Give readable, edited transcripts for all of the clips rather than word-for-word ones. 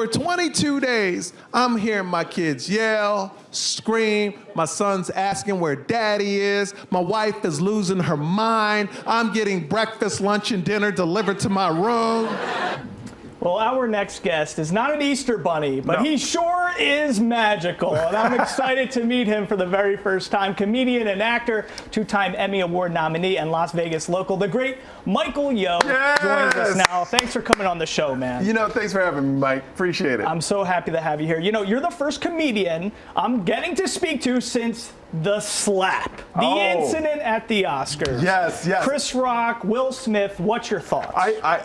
For 22 days, I'm hearing my kids yell, scream. My son's asking where daddy is. My wife is losing her mind. I'm getting breakfast, lunch, and dinner delivered to my room. Well, our next guest is not an Easter bunny, but he sure is magical. And I'm excited to meet him for the very first time. Comedian and actor, two-time Emmy Award nominee, and Las Vegas local, the great Michael Yo joins us now. Thanks for coming on the show, man. Thanks for having me, Mike. Appreciate it. I'm so happy to have you here. You're the first comedian I'm getting to speak to since the slap, the incident at the Oscars. Yes. Chris Rock, Will Smith, what's your thoughts?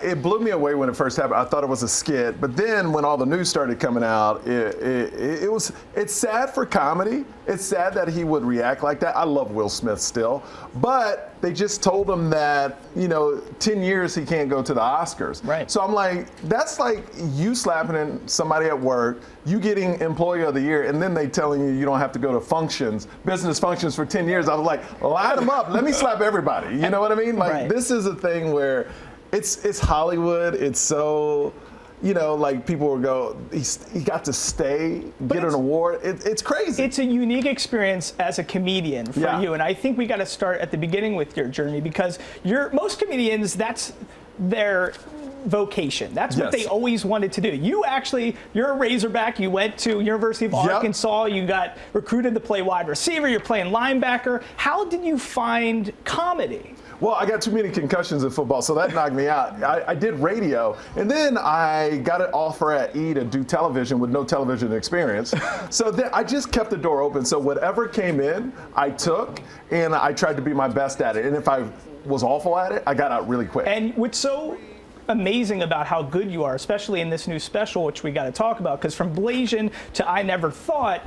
It blew me away when it first happened. I thought it was a skit, but then when all the news started coming out, it's sad for comedy. It's sad that he would react like that. I love Will Smith still, but they just told him that, 10 years he can't go to the Oscars. Right. So I'm like, that's like you slapping somebody at work, you getting Employee of the Year, and then they telling you you don't have to go to business functions for 10 years. I was like, line them up. Let me slap everybody. You know what I mean? Like, This is a thing where it's Hollywood. It's so... like people will go, he got to stay, get an award. It's crazy. It's a unique experience as a comedian for you. And I think we got to start at the beginning with your journey, because most comedians, that's their vocation. That's what they always wanted to do. You're a Razorback. You went to University of Arkansas. You got recruited to play wide receiver. You're playing linebacker. How did you find comedy? Well, I got too many concussions in football, so that knocked me out. I did radio, and then I got an offer at E to do television with no television experience. So then I just kept the door open. So whatever came in, I took, and I tried to be my best at it. And if I was awful at it, I got out really quick. And what's so amazing about how good you are, especially in this new special, which we got to talk about, because from Blasian to I Never Thought,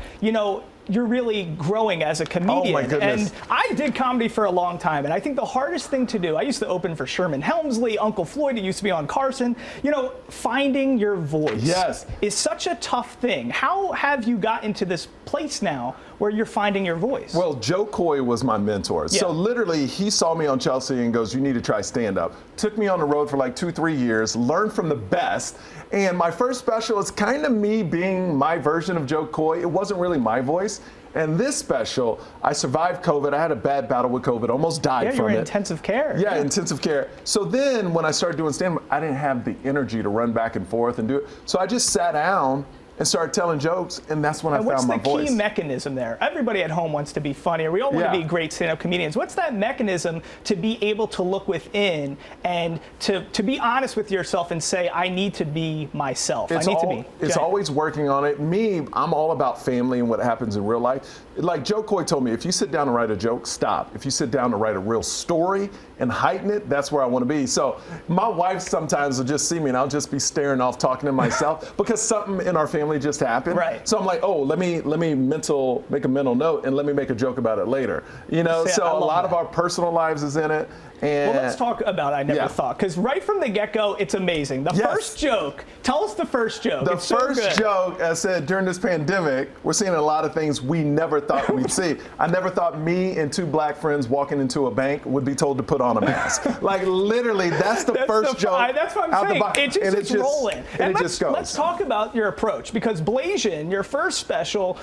you're really growing as a comedian. Oh my goodness. And I did comedy for a long time, and I think the hardest thing to do, I used to open for Sherman Helmsley, Uncle Floyd, it used to be on Carson, finding your voice is such a tough thing. How have you got into this place now where you're finding your voice? Well, Joe Coy was my mentor. So literally, he saw me on Chelsea and goes, you need to try stand-up. Took me on the road for like 2-3 years, learned from the best. And my first special is kind of me being my version of Joe Coy. It wasn't really my voice. And this special, I survived COVID. I had a bad battle with COVID, almost died from it. You were in intensive care. Yeah, intensive care. So then when I started doing stand-up, I didn't have the energy to run back and forth and do it. So I just sat down and started telling jokes, and that's when I found my voice. What's the key mechanism there? Everybody at home wants to be funny, or we all want to be great stand-up comedians. What's that mechanism to be able to look within and to be honest with yourself and say, I need to be myself. It's always working on it. I'm all about family and what happens in real life. Like Joe Coy told me, if you sit down and write a joke, stop. If you sit down to write a real story and heighten it, that's where I want to be. So my wife sometimes will just see me and I'll just be staring off talking to myself because something in our family just happened. Right. So I'm like, let me make a mental note and let me make a joke about it later. So a lot of our personal lives is in it. And well, let's talk about I Never Thought, because right from the get-go, it's amazing. The first joke, tell us the first joke. The first joke, I said, during this pandemic, we're seeing a lot of things we never thought we'd see. I never thought me and two black friends walking into a bank would be told to put on a mask. Like, literally, that's the first joke. That's what I'm saying. It's rolling. And it just goes. Let's talk about your approach, because Blasian, your first special,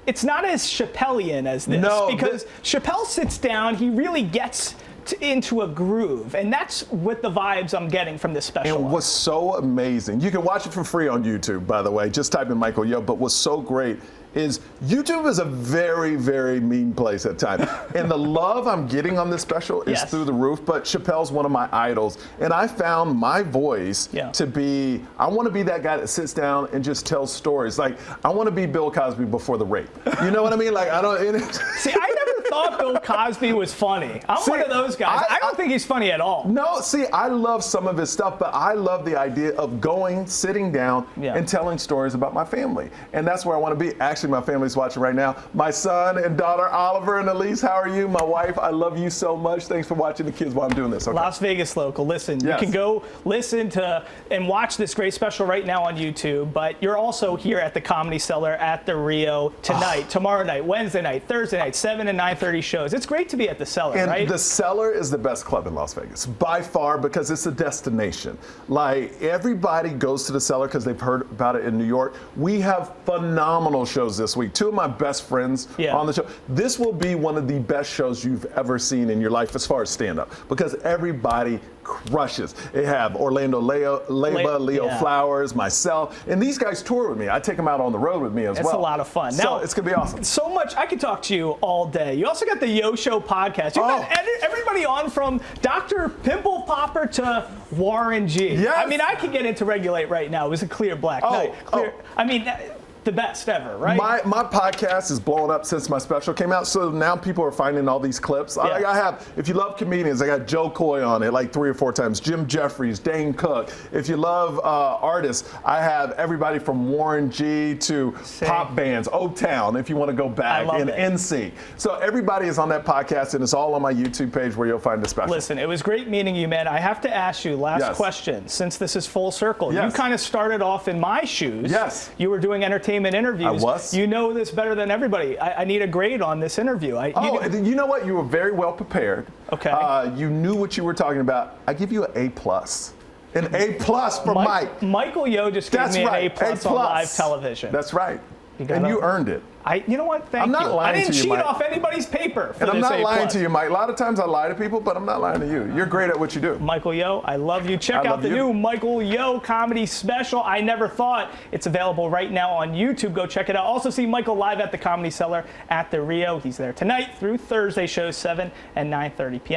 it's not as Chappellian as this. No, because Chappelle sits down, he really gets into a groove, and that's what the vibes I'm getting from this special. And what's so amazing, you can watch it for free on YouTube, by the way, just type in Michael Yo, but what's so great is YouTube is a very, very mean place at times. And the love I'm getting on this special is through the roof, but Chappelle's one of my idols. And I found my voice to be, I want to be that guy that sits down and just tells stories. Like, I want to be Bill Cosby before the rape. You know what I mean? Like, I don't... See, I never thought Bill Cosby was funny. I'm one of those guys. I don't think he's funny at all. No, see, I love some of his stuff, but I love the idea of sitting down and telling stories about my family. And that's where I want to be. Actually, my family's watching right now. My son and daughter, Oliver and Elise, how are you? My wife, I love you so much. Thanks for watching the kids while I'm doing this. Okay. Las Vegas local. Listen, you can go listen to and watch this great special right now on YouTube, but you're also here at the Comedy Cellar at the Rio tonight, tomorrow night, Wednesday night, Thursday night, 7 and 9. 9:30 shows. It's great to be at the Cellar, And right? the Cellar is the best club in Las Vegas, by far, because it's a destination. Like, everybody goes to the Cellar because they've heard about it in New York. We have phenomenal shows this week. Two of my best friends on the show. This will be one of the best shows you've ever seen in your life as far as stand-up, because everybody crushes. They have Orlando Leo Flowers, myself, and these guys tour with me. I take them out on the road with me as well. It's a lot of fun. So now, it's gonna be awesome. So much. I could talk to you all day. You also got the Yo Show podcast. You've got everybody on, from Dr. Pimple Popper to Warren G. Yes. I mean, I could get into Regulate right now. It was a clear black night. I mean, the best ever, right? My podcast is blowing up since my special came out, so now people are finding all these clips. I have, if you love comedians, I got Joe Coy on it like 3 or 4 times, Jim Jeffries, Dane Cook. If you love artists, I have everybody from Warren G to pop bands, O-Town, if you want to go back, and NSYNC. So everybody is on that podcast, and it's all on my YouTube page where you'll find the special. Listen, it was great meeting you, man. I have to ask you, last question, since this is full circle. You kind of started off in my shoes. Yes. You were doing entertainment interviews. I was. You know this better than everybody. I need a grade on this interview. You know what? You were very well prepared. Okay. You knew what you were talking about. I give you an A+. An A+ for Mike. Michael Yo just gave me an A+ on live television. That's right. And you earned it. You know what? Thank I'm not you. lying I didn't to you, cheat Mike. off anybody's paper. And I'm not lying to you, Mike. A lot of times I lie to people, but I'm not lying to you. You're great at what you do. Michael Yo, I love you. Check out the new Michael Yo comedy special, I Never Thought. It's available right now on YouTube. Go check it out. Also see Michael live at the Comedy Cellar at the Rio. He's there tonight through Thursday, shows 7 and 9:30 p.m.